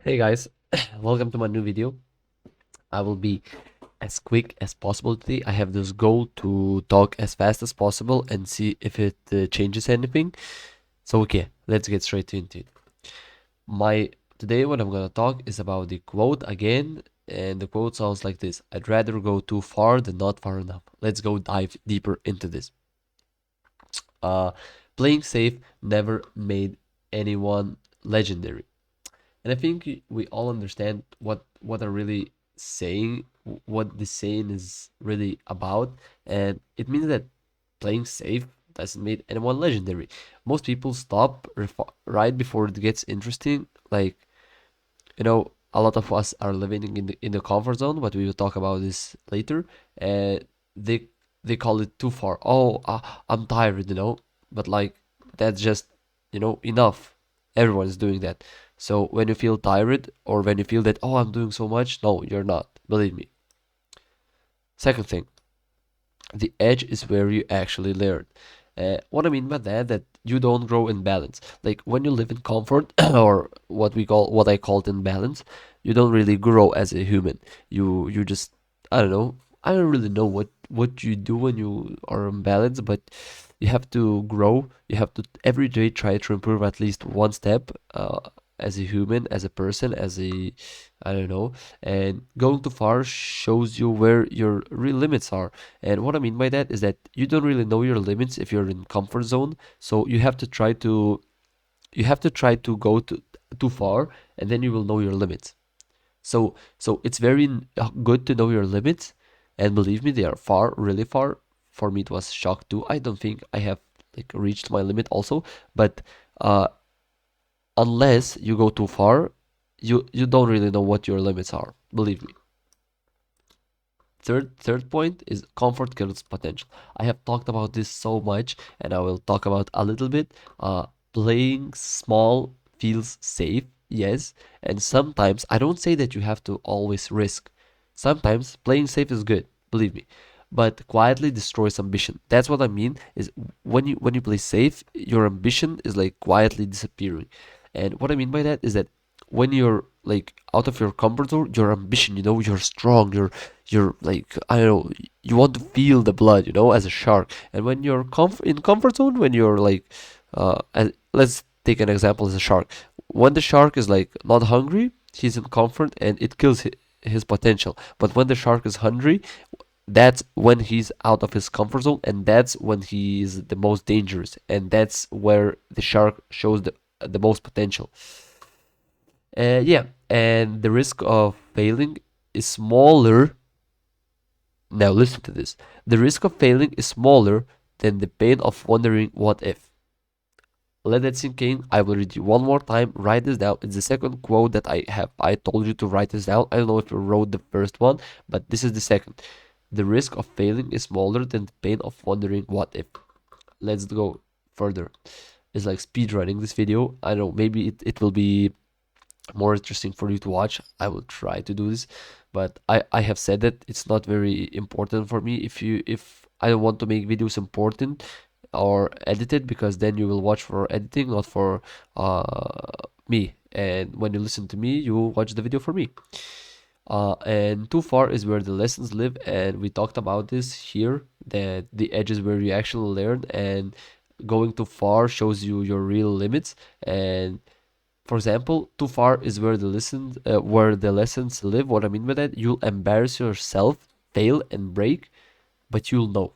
Hey guys, welcome to my new video. I will be as quick as possible today. I have this goal to talk as fast as possible and see if it changes anything. So okay, let's get straight into it. My Today what I'm gonna talk is about the quote again, and the quote sounds like this: I'd rather go too far than not far enough. Let's go dive deeper into this. Uh, Playing safe never made anyone legendary. And I think we all understand what are really saying, what the saying is really about, and it means that playing safe doesn't make anyone legendary. Most people stop right before it gets interesting. Like, a lot of us are living in the comfort zone, but we will talk about this later. And they call it too far. Oh, I'm tired, but like that's just enough. Everyone is doing that. So when you feel tired or when you feel that, oh, I'm doing so much, no, you're not. Believe me. Second thing, the edge is where you actually learn. What I mean by that you don't grow in balance. Like when you live in comfort or what I called in balance, you don't really grow as a human. You just, I don't know. I don't really know what you do when you are in balance, but you have to grow. You have to every day try to improve at least one step. As a human, as a person, as a, I don't know, and going too far shows you where your real limits are. And what I mean by that is that you don't really know your limits if you're in comfort zone. So you have to try to go too far, and then you will know your limits. So it's very good to know your limits, and believe me, they are far, really far. For me, it was shock too. I don't think I have like reached my limit also, but uh, unless you go too far, you don't really know what your limits are. Believe me. Third point is comfort kills potential. I have talked about this so much, and I will talk about a little bit. Playing small feels safe, yes, and sometimes I don't say that you have to always risk. Sometimes playing safe is good, believe me, but quietly destroys ambition. That's what I mean. Is when you play safe, your ambition is like quietly disappearing. And what I mean by that is that when you're like out of your comfort zone, your ambition, you're strong, you're like, I don't know, you want to feel the blood, as a shark. And when you're in comfort zone, when you're like, let's take an example as a shark. When the shark is like not hungry, he's in comfort and it kills his potential. But when the shark is hungry, that's when he's out of his comfort zone, and that's when he is the most dangerous, and that's where the shark shows the most potential. Yeah, and the risk of failing is smaller. Now listen to this. The risk of failing is smaller than the pain of wondering what if. Let that sink in. I will read you one more time. Write this down. It's the second quote that I have. I told you to write this down. I don't know if you wrote the first one, but this is the second. The risk of failing is smaller than the pain of wondering what if. Let's go further. It's like speed running this video. I don't know, maybe it will be more interesting for you to watch. I will try to do this, but I have said that it's not very important for me. If I don't want to make videos important or edited, because then you will watch for editing, not for me. And when you listen to me, you watch the video for me. And too far is where the lessons live, and we talked about this here, that the edge is where you actually learn, and going too far shows you your real limits. And for example, too far is where the lessons live. What I mean by that, you'll embarrass yourself, fail and break, but you'll know.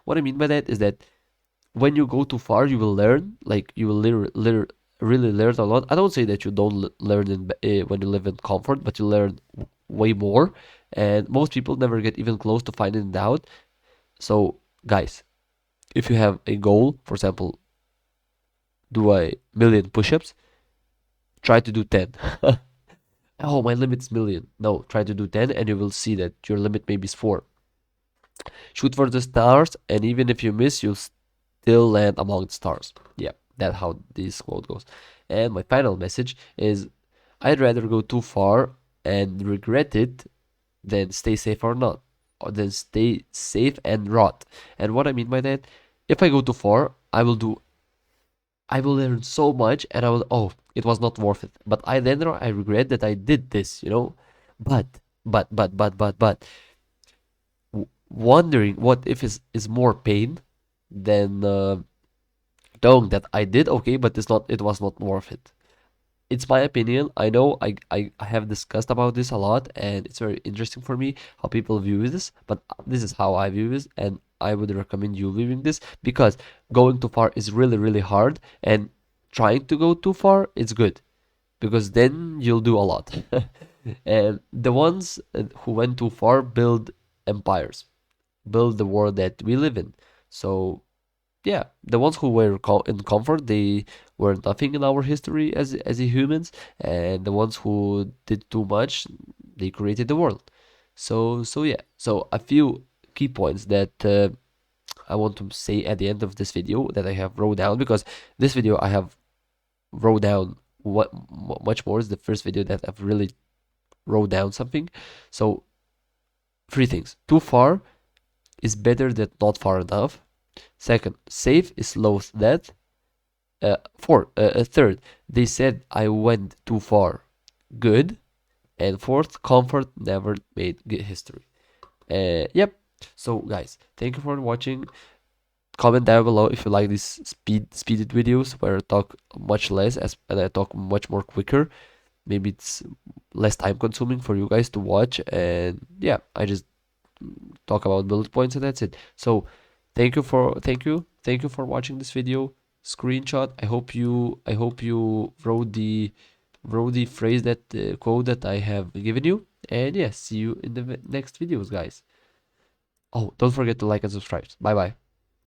What I mean by that is that when you go too far, you will learn. Like you will really learn a lot. I don't say that you don't learn when you live in comfort, but you learn way more. And most people never get even close to finding it out. So, guys, if you have a goal, for example, do a million push-ups, try to do 10. Oh, my limit's million. No, try to do 10 and you will see that your limit maybe is 4. Shoot for the stars, and even if you miss, you'll still land among the stars. Yeah, that's how this quote goes. And my final message is, I'd rather go too far and regret it than stay safe or not, or than stay safe and rot. And what I mean by that, if I go too far, I will do I will learn so much, and I will, oh, it was not worth it. But I regret that I did this, you know. But, but, wondering what if is more pain than knowing that I did okay, but it was not worth it. It's my opinion. I know I have discussed about this a lot, and it's very interesting for me how people view this, but this is how I view this, and I would recommend you viewing this because going too far is really, really hard, and trying to go too far is good because then you'll do a lot. And the ones who went too far build empires, build the world that we live in. So yeah, the ones who were in comfort, they were nothing in our history as a humans, and the ones who did too much, they created the world. So yeah, so a few key points that I want to say at the end of this video that I have wrote down, because this video I have wrote down what much more is the first video that I've really wrote down something. So three things: too far is better than not far enough. Second, safe is lowest death. Third, they said I went too far. Good. And fourth, comfort never made good history. Yep. So guys, thank you for watching. Comment down below if you like these speeded videos where I talk much less and I talk much more quicker. Maybe it's less time consuming for you guys to watch, and yeah, I just talk about bullet points and that's it. So thank you for watching this video. Screenshot. I hope you wrote the phrase that quote that I have given you. And yeah, see you in the next videos, guys. Oh, don't forget to like and subscribe. Bye bye.